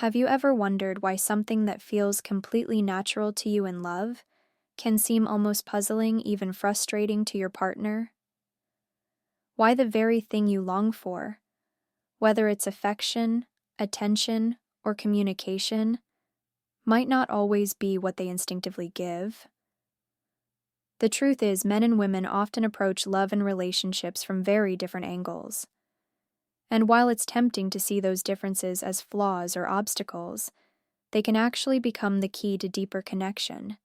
Have you ever wondered why something that feels completely natural to you in love can seem almost puzzling, even frustrating to your partner? Why the very thing you long for, whether it's affection, attention, or communication, might not always be what they instinctively give? The truth is, men and women often approach love and relationships from very different angles. And while it's tempting to see those differences as flaws or obstacles, they can actually become the key to deeper connection,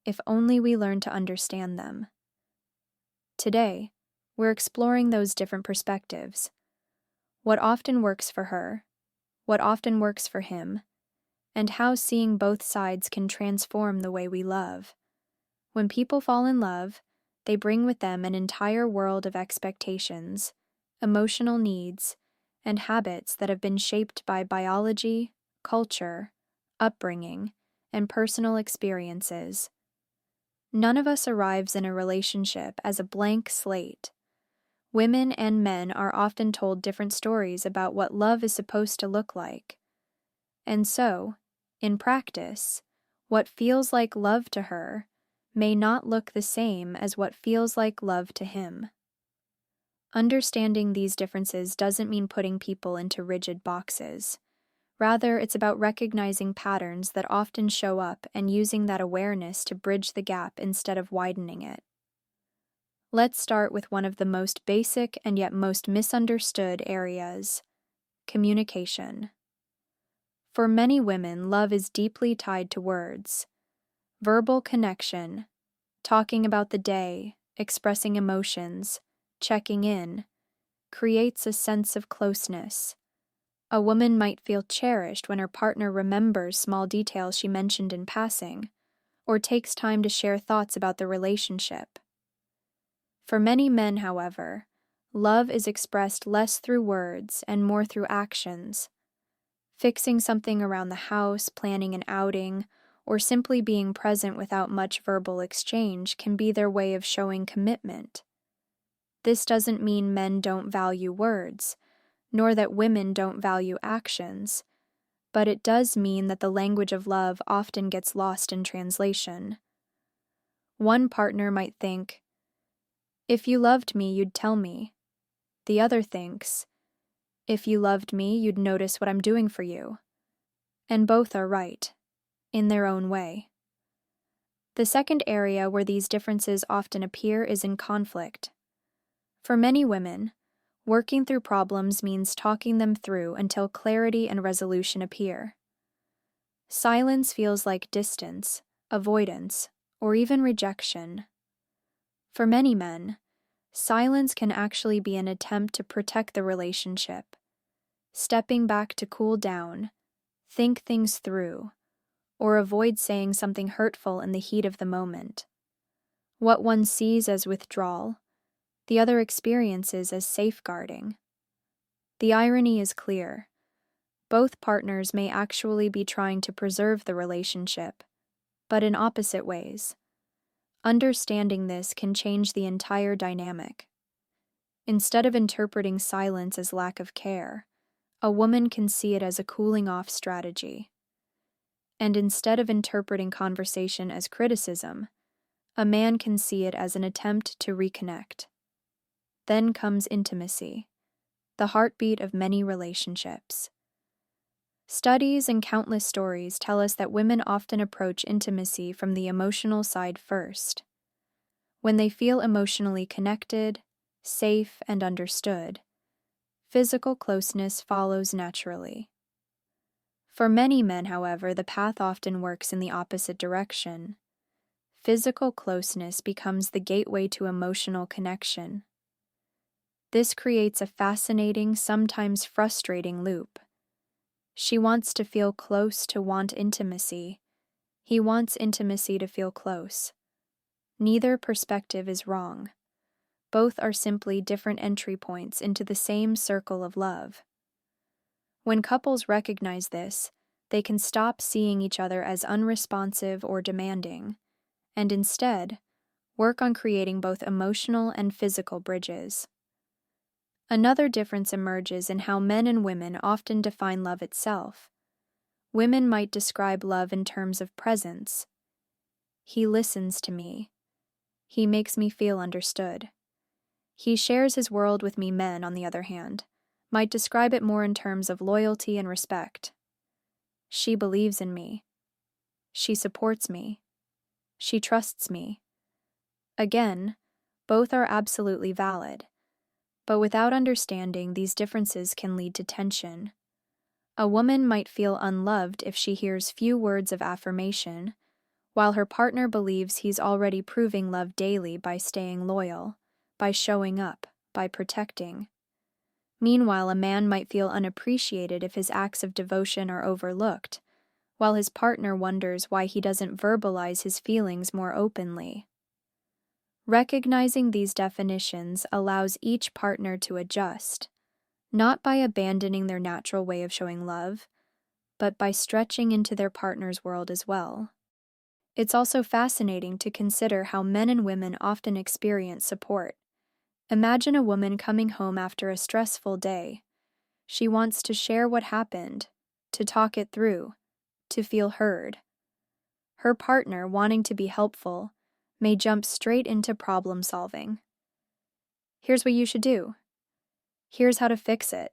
if only we learn to understand them. Today, we're exploring those different perspectives. What often works for her, what often works for him, and how seeing both sides can transform the way we love. When people fall in love, they bring with them an entire world of expectations, emotional needs, and habits that have been shaped by biology, culture, upbringing, and personal experiences. None of us arrives in a relationship as a blank slate. Women and men are often told different stories about what love is supposed to look like. And so, in practice, what feels like love to her may not look the same as what feels like love to him. Understanding these differences doesn't mean putting people into rigid boxes. Rather, it's about recognizing patterns that often show up and using that awareness to bridge the gap instead of widening it. Let's start with one of the most basic and yet most misunderstood areas: communication. For many women, love is deeply tied to words. Verbal connection, talking about the day, expressing emotions, checking in, creates a sense of closeness. A woman might feel cherished when her partner remembers small details she mentioned in passing, or takes time to share thoughts about the relationship. For many men, however, love is expressed less through words and more through actions. Fixing something around the house, planning an outing, or simply being present without much verbal exchange can be their way of showing commitment. This doesn't mean men don't value words, nor that women don't value actions, but it does mean that the language of love often gets lost in translation. One partner might think, "If you loved me, you'd tell me." The other thinks, "If you loved me, you'd notice what I'm doing for you." And both are right, in their own way. The second area where these differences often appear is in conflict. For many women, working through problems means talking them through until clarity and resolution appear. Silence feels like distance, avoidance, or even rejection. For many men, silence can actually be an attempt to protect the relationship, stepping back to cool down, think things through, or avoid saying something hurtful in the heat of the moment. What one sees as withdrawal, the other experiences as safeguarding. The irony is clear. Both partners may actually be trying to preserve the relationship, but in opposite ways. Understanding this can change the entire dynamic. Instead of interpreting silence as lack of care, a woman can see it as a cooling-off strategy. And instead of interpreting conversation as criticism, a man can see it as an attempt to reconnect. Then comes intimacy, the heartbeat of many relationships. Studies and countless stories tell us that women often approach intimacy from the emotional side first. When they feel emotionally connected, safe, and understood, physical closeness follows naturally. For many men, however, the path often works in the opposite direction. Physical closeness becomes the gateway to emotional connection. This creates a fascinating, sometimes frustrating loop. She wants to feel close to want intimacy. He wants intimacy to feel close. Neither perspective is wrong. Both are simply different entry points into the same circle of love. When couples recognize this, they can stop seeing each other as unresponsive or demanding, and instead, work on creating both emotional and physical bridges. Another difference emerges in how men and women often define love itself. Women might describe love in terms of presence. He listens to me. He makes me feel understood. He shares his world with me. Men, on the other hand, might describe it more in terms of loyalty and respect. She believes in me. She supports me. She trusts me. Again, both are absolutely valid, but without understanding, these differences can lead to tension. A woman might feel unloved if she hears few words of affirmation, while her partner believes he's already proving love daily by staying loyal, by showing up, by protecting. Meanwhile, a man might feel unappreciated if his acts of devotion are overlooked, while his partner wonders why he doesn't verbalize his feelings more openly. Recognizing these definitions allows each partner to adjust, not by abandoning their natural way of showing love, but by stretching into their partner's world as well. It's also fascinating to consider how men and women often experience support. Imagine a woman coming home after a stressful day. She wants to share what happened, to talk it through, to feel heard. Her partner, wanting to be helpful, may jump straight into problem solving. Here's what you should do. Here's how to fix it.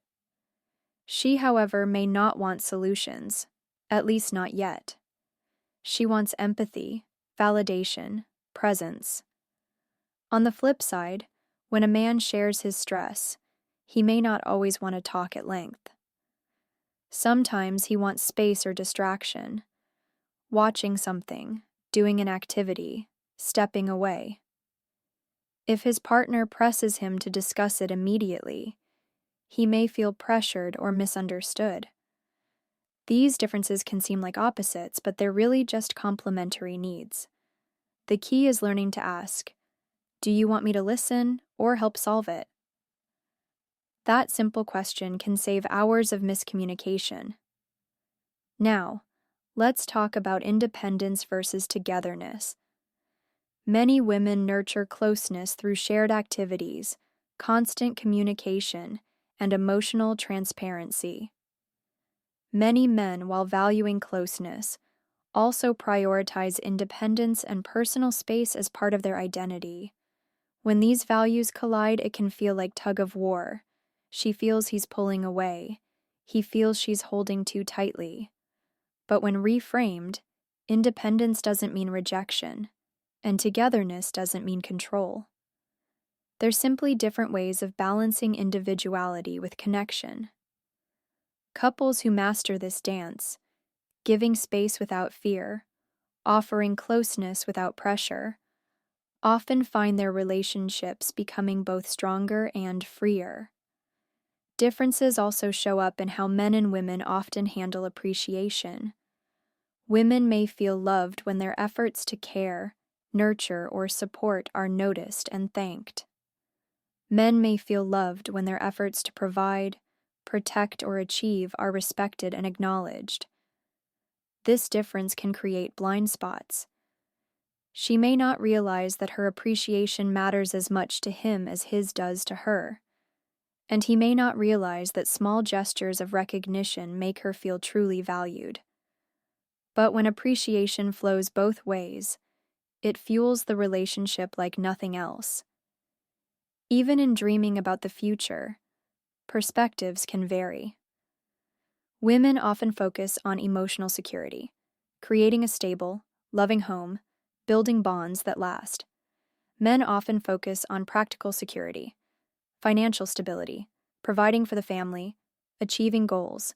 She, however, may not want solutions, at least not yet. She wants empathy, validation, presence. On the flip side, when a man shares his stress, he may not always want to talk at length. Sometimes he wants space or distraction, watching something, doing an activity, stepping away. If his partner presses him to discuss it immediately, he may feel pressured or misunderstood. These differences can seem like opposites, but they're really just complementary needs. The key is learning to ask, do you want me to listen or help solve it? That simple question can save hours of miscommunication. Now, let's talk about independence versus togetherness. Many women nurture closeness through shared activities, constant communication, and emotional transparency. Many men, while valuing closeness, also prioritize independence and personal space as part of their identity. When these values collide, it can feel like tug of war. She feels he's pulling away. He feels she's holding too tightly. But when reframed, independence doesn't mean rejection, and togetherness doesn't mean control. They're simply different ways of balancing individuality with connection. Couples who master this dance, giving space without fear, offering closeness without pressure, often find their relationships becoming both stronger and freer. Differences also show up in how men and women often handle appreciation. Women may feel loved when their efforts to care, nurture, or support are noticed and thanked. Men may feel loved when their efforts to provide, protect, or achieve are respected and acknowledged. This difference can create blind spots. She may not realize that her appreciation matters as much to him as his does to her, and he may not realize that small gestures of recognition make her feel truly valued. But when appreciation flows both ways, it fuels the relationship like nothing else. Even in dreaming about the future, perspectives can vary. Women often focus on emotional security, creating a stable, loving home, building bonds that last. Men often focus on practical security, financial stability, providing for the family, achieving goals.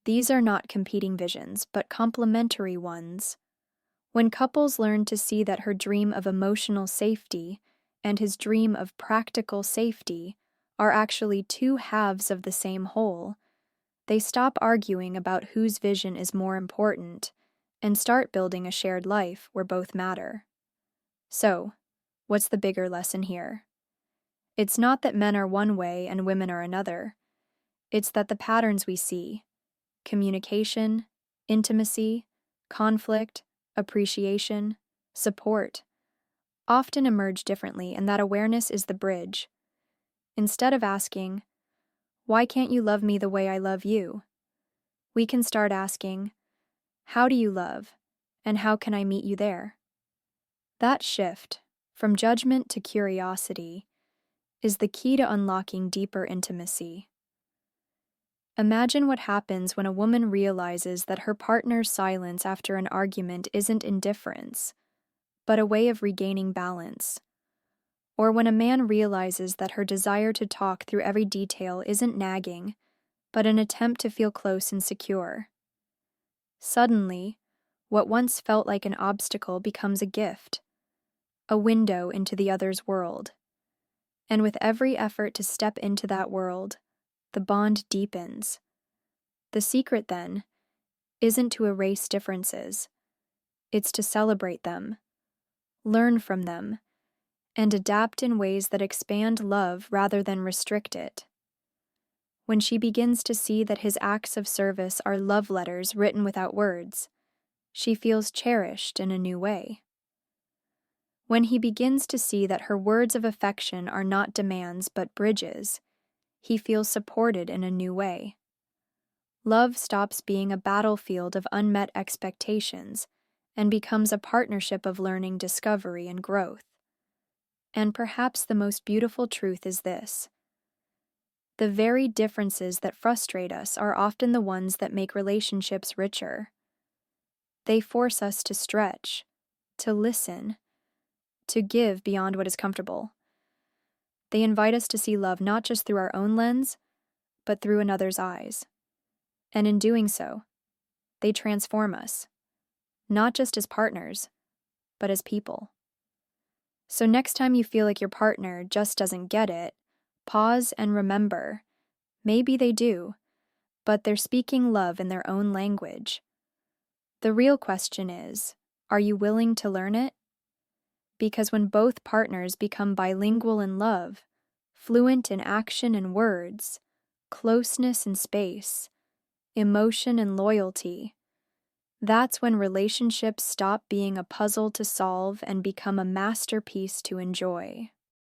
These are not competing visions, but complementary ones. When couples learn to see that her dream of emotional safety and his dream of practical safety are actually two halves of the same whole, they stop arguing about whose vision is more important and start building a shared life where both matter. So, what's the bigger lesson here? It's not that men are one way and women are another. It's that the patterns we see, communication, intimacy, conflict, appreciation, support, often emerge differently, and that awareness is the bridge. Instead of asking, "Why can't you love me the way I love you?" We can start asking, how do you love? And how can I meet you there? That shift, from judgment to curiosity, is the key to unlocking deeper intimacy. Imagine what happens when a woman realizes that her partner's silence after an argument isn't indifference, but a way of regaining balance. Or when a man realizes that her desire to talk through every detail isn't nagging, but an attempt to feel close and secure. Suddenly, what once felt like an obstacle becomes a gift, a window into the other's world. And with every effort to step into that world, the bond deepens. The secret, then, isn't to erase differences. It's to celebrate them, learn from them, and adapt in ways that expand love rather than restrict it. When she begins to see that his acts of service are love letters written without words, she feels cherished in a new way. When he begins to see that her words of affection are not demands but bridges, he feels supported in a new way. Love stops being a battlefield of unmet expectations and becomes a partnership of learning, discovery, and growth. And perhaps the most beautiful truth is this: the very differences that frustrate us are often the ones that make relationships richer. They force us to stretch, to listen, to give beyond what is comfortable. They invite us to see love not just through our own lens, but through another's eyes. And in doing so, they transform us, not just as partners, but as people. So next time you feel like your partner just doesn't get it, pause and remember, maybe they do, but they're speaking love in their own language. The real question is, are you willing to learn it? Because when both partners become bilingual in love, fluent in action and words, closeness and space, emotion and loyalty, that's when relationships stop being a puzzle to solve and become a masterpiece to enjoy.